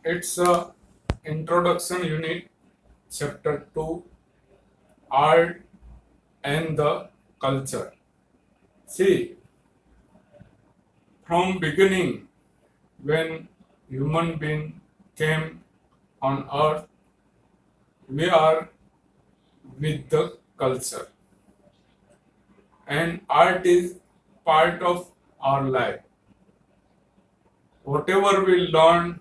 It's a introduction unit, chapter 2, art and the culture. See, from beginning, when human being came on earth, we are with the culture, and art is part of our life. Whatever we learn,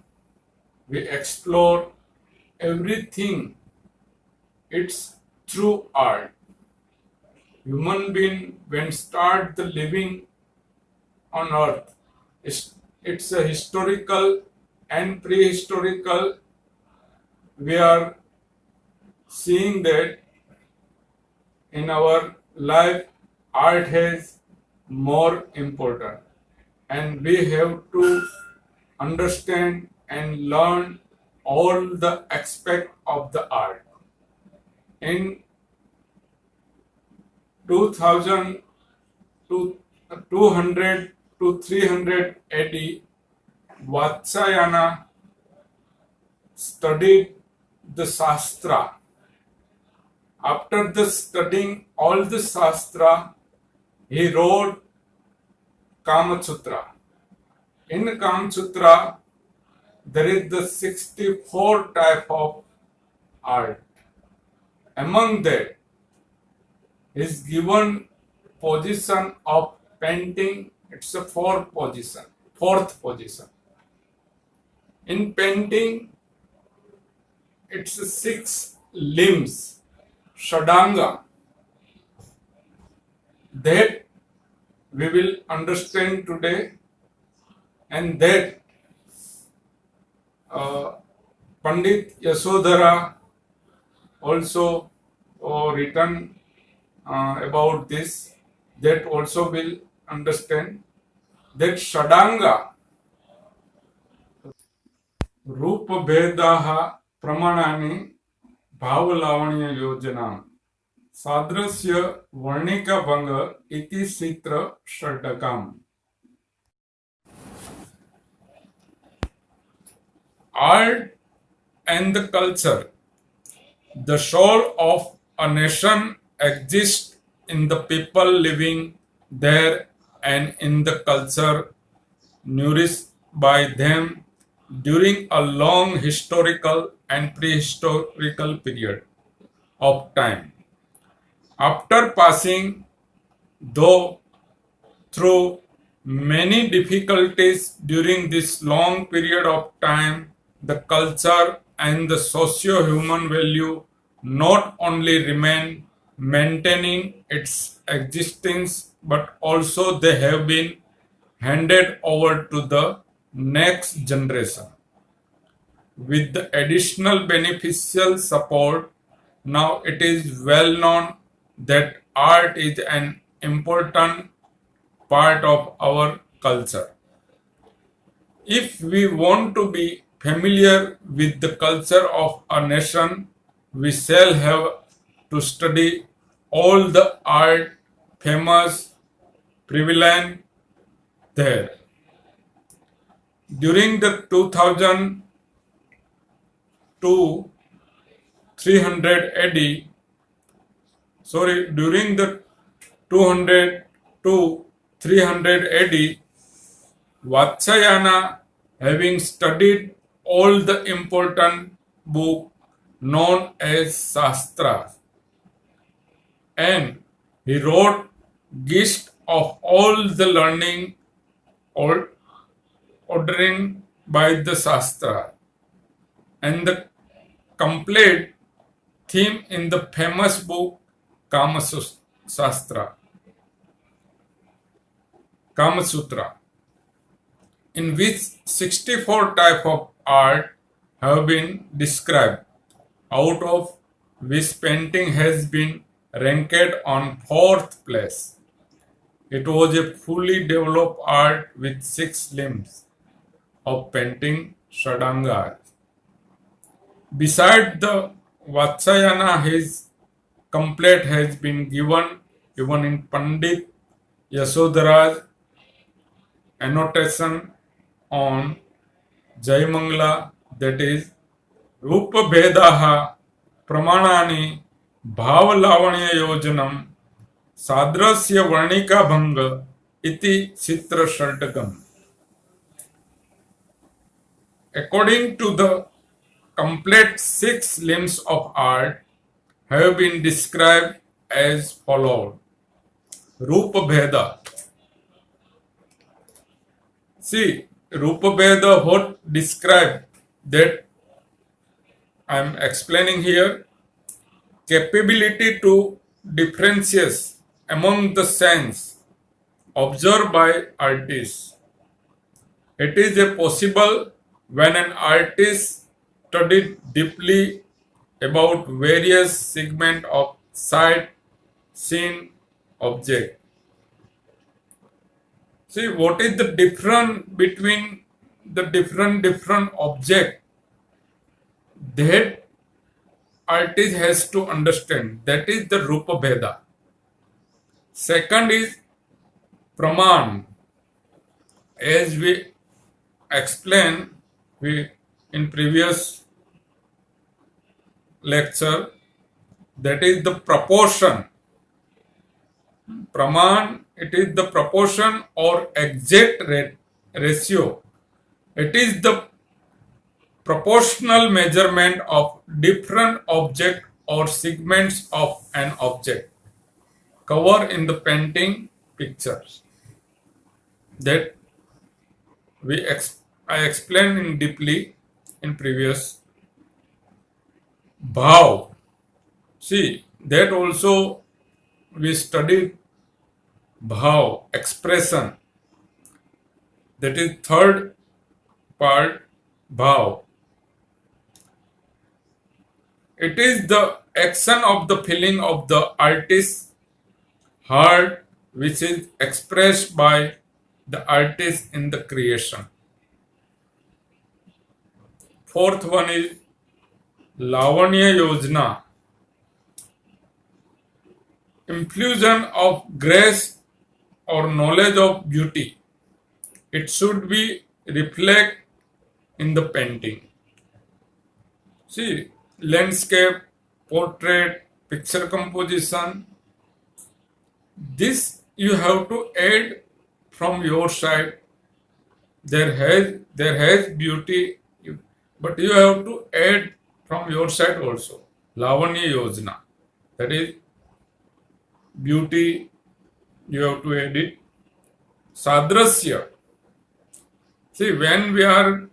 we explore everything. It's through art. Human being when start the living on earth, it's a historical and prehistorical. We are seeing that in our life art has more important, and we have to understand and learn all the aspect of the art. In 2000 to 200 to 300 AD, Vatsyayana studied the Shastra. After the studying all the Shastra, he wrote Kama Sutra. In Kama Sutra, there is the 64 type of art. Among that, is given position of painting. It's a fourth position. In painting, it's 6 limbs, Shadanga. That we will understand today, and that Pandit Yasodhara also written about this. That also will understand that Shadanga रूप भेदाः प्रमाणानि भावलावण्य योजना सादृश्य वर्णिका भंग इति चित्र षड्कम्. Art and the culture. The soul of a nation exists in the people living there and in the culture nourished by them during a long historical and prehistorical period of time. After passing, though, through many difficulties during this long period of time, the culture and the socio-human value not only remain maintaining its existence, but also they have been handed over to the next generation. With the additional beneficial support, now it is well known that art is an important part of our culture. If we want to be familiar with the culture of a nation, we shall have to study all the art famous prevalent there. During the 2000 to 300 AD, during the 200 to 300 AD, Vatsyayana, having studied all the important book known as Shastras, and he wrote gist of all the learning ordering by the Shastra, and the complete theme in the famous book Kama Sutra, in which 64 type of art have been described, out of which painting has been ranked on 4th place. It was a fully developed art with 6 limbs of painting, Shadanga. Beside the Vatsyayana, his complete has been given even in Pandit Yasodhara's annotation on Jaimangala that is रूपभेदाः प्रमाणानि भावलावण्ययोजनं साद्रस्य वर्णिकाभङ्ग इति चित्रषट्कम्. According to the complete six limbs of art have been described as follows. Rupa Bheda. See, Rupa Bheda, what describe that I am explaining here. Capability to differentiate among the sense observed by artists. It is a possible when an artist studied deeply about various segments of sight, scene, object. See, what is the difference between the different object that artist has to understand? That is the Rupa Bheda. Second is Praman. As we explained in previous lecture, that is the proportion. Praman, it is the proportion or exact ratio. It is the proportional measurement of different object or segments of an object covered in the painting pictures. That I explained in deeply in previous. Bhav. See, that also we studied bhav, expression. That is third part, bhav. It is the action of the feeling of the artist's heart which is expressed by the artist in the creation. Fourth one is Lavanya Yojana. Infusion of grace or knowledge of beauty. It should be reflect in the painting. See, landscape, portrait, picture composition. This you have to add from your side. There has beauty, but you have to add from your side also. Lavanya Yojana. That is beauty, you have to add it. Sadrasya. See, when we are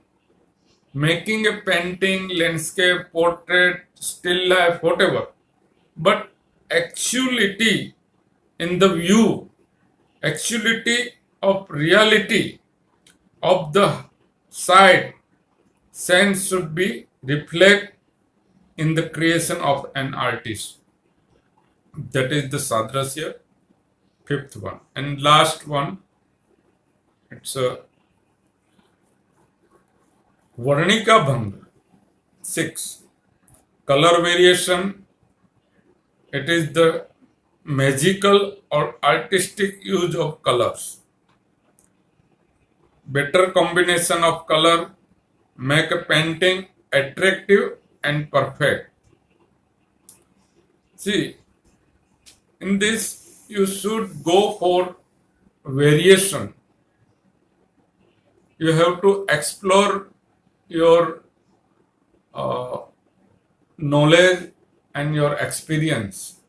making a painting, landscape, portrait, still life, whatever, but actuality in the view, actuality of reality of the side, sense should be reflect in the creation of an artist. That is the Sadrasya, fifth one. And last one, it's a Varnika Bhang, 6. Color variation. It is the magical or artistic use of colors. Better combination of color make a painting attractive and perfect. See, in this you should go for variation. You have to explore your knowledge and your experience.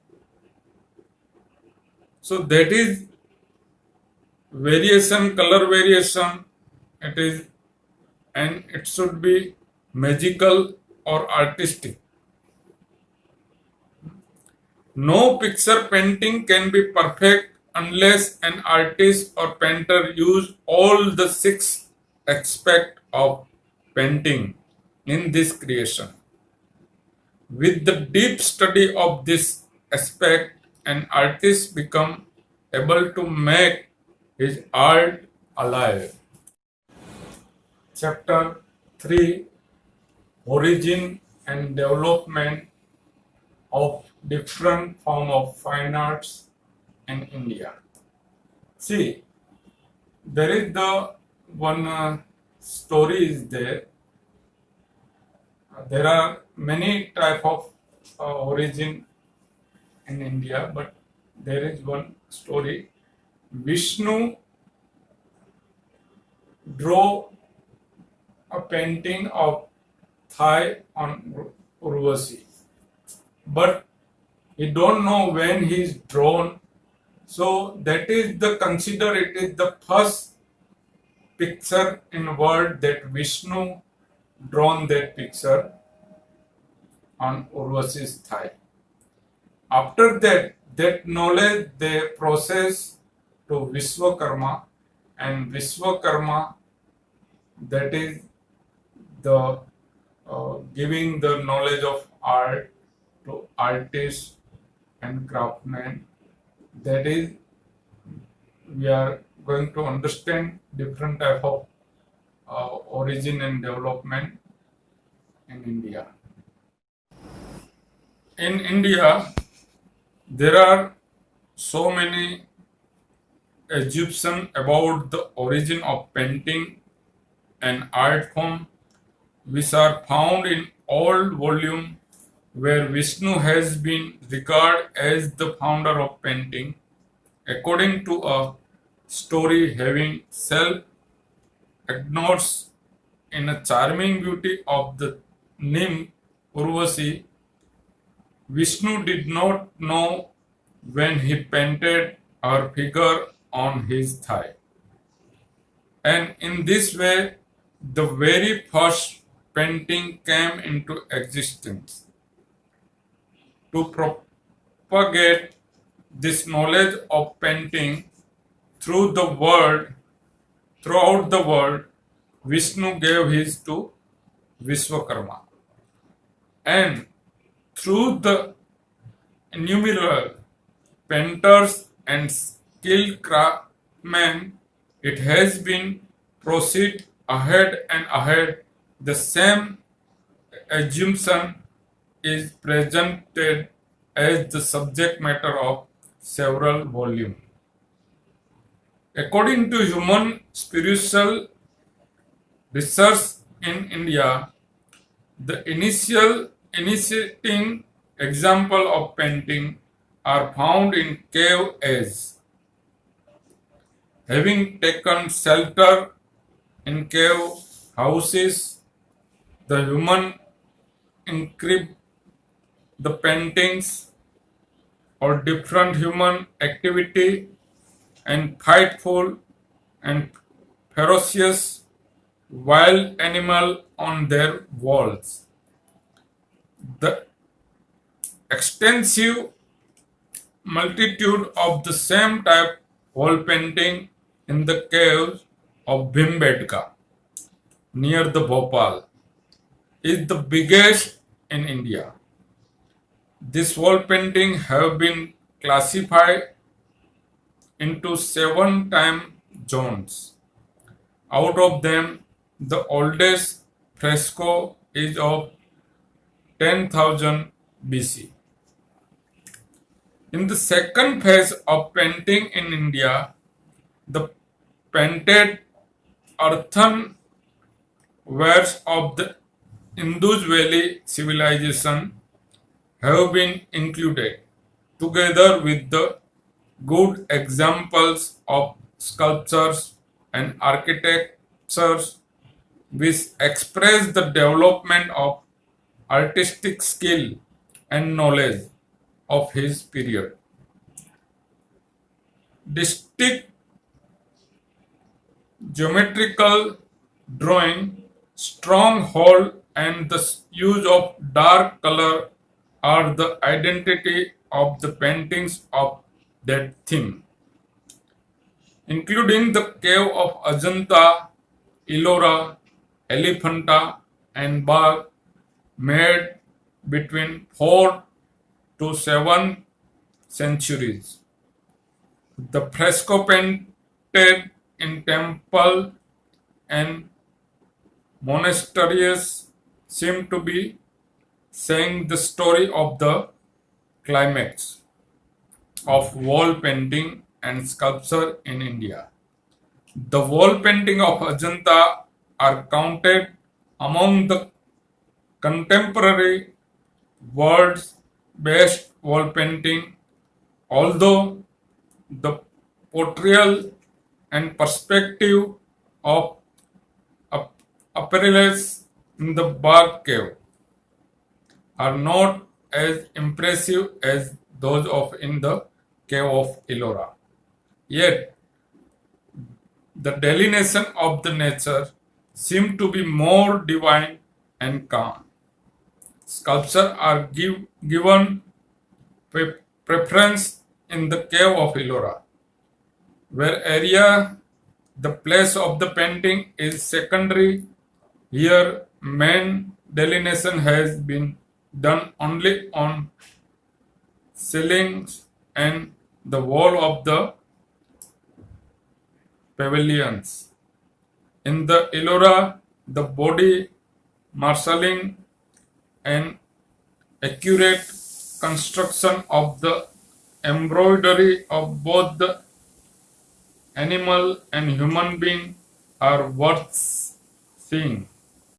So that is variation, color variation. It is, and it should be magical or artistic. No picture painting can be perfect unless an artist or painter use all the 6 aspects of painting in this creation. With the deep study of this aspect, an artist becomes able to make his art alive. Chapter 3: Origin and Development of Different Form of Fine Arts in India. See, there is the one story is there There are many type of origin in India, but there is one story. Vishnu drew a painting of thigh on Urvasi, but he don't know when he's drawn. So that is the consider it is the first picture in world that Vishnu drawn that picture on Urvasi's thigh. After that, that knowledge they process to Vishwakarma, and Vishwakarma, that is the giving the knowledge of art to artists and craftsmen. That is, we are going to understand different type of origin and development in India. In India, there are so many assumptions about the origin of painting and art form, which are found in old volume where Vishnu has been regarded as the founder of painting, according to a story having self acknowledged in a charming beauty of the nymph Urvasi. Vishnu did not know when he painted her figure on his thigh. And in this way, the very first painting came into existence. To propagate this knowledge of painting throughout the world, Vishnu gave his to Vishwakarma. And through the innumerable painters and skilled craftsmen, it has been proceed ahead and ahead. The same assumption is presented as the subject matter of several volumes. According to human spiritual research in India, the initiating example of painting are found in cave age. Having taken shelter in cave houses, the human inscribe the paintings or different human activity and frightful and ferocious wild animal on their walls. The extensive multitude of the same type wall painting in the caves of Bhimbedka near the Bhopal is the biggest in India. This wall painting have been classified into 7 time zones. Out of them, the oldest fresco is of 10,000 BC. In the second phase of painting in India, the painted earthen wares of the Indus Valley civilization have been included, together with the good examples of sculptures and architectures which express the development of artistic skill and knowledge of his period. Distinct geometrical drawing, strong hold, and the use of dark color are the identity of the paintings of that theme, including the cave of Ajanta, Ellora, Elephanta, and Bagh, made between 4 to 7 centuries. The fresco painted in temple and monasteries seem to be saying the story of the climax of wall painting and sculpture in India. The wall painting of Ajanta are counted among the contemporary world-based wall painting, although the portrayal and perspective of apparels in the Bark Cave are not as impressive as those of in the Cave of Ellora. Yet, the delineation of the nature seem to be more divine and calm. Sculptures are given preference in the Cave of Ellora, where area the place of the painting is secondary. Here, main delineation has been done only on ceilings and the wall of the pavilions. In the Ellora, the body marshalling and accurate construction of the embroidery of both the animal and human being are worth seeing.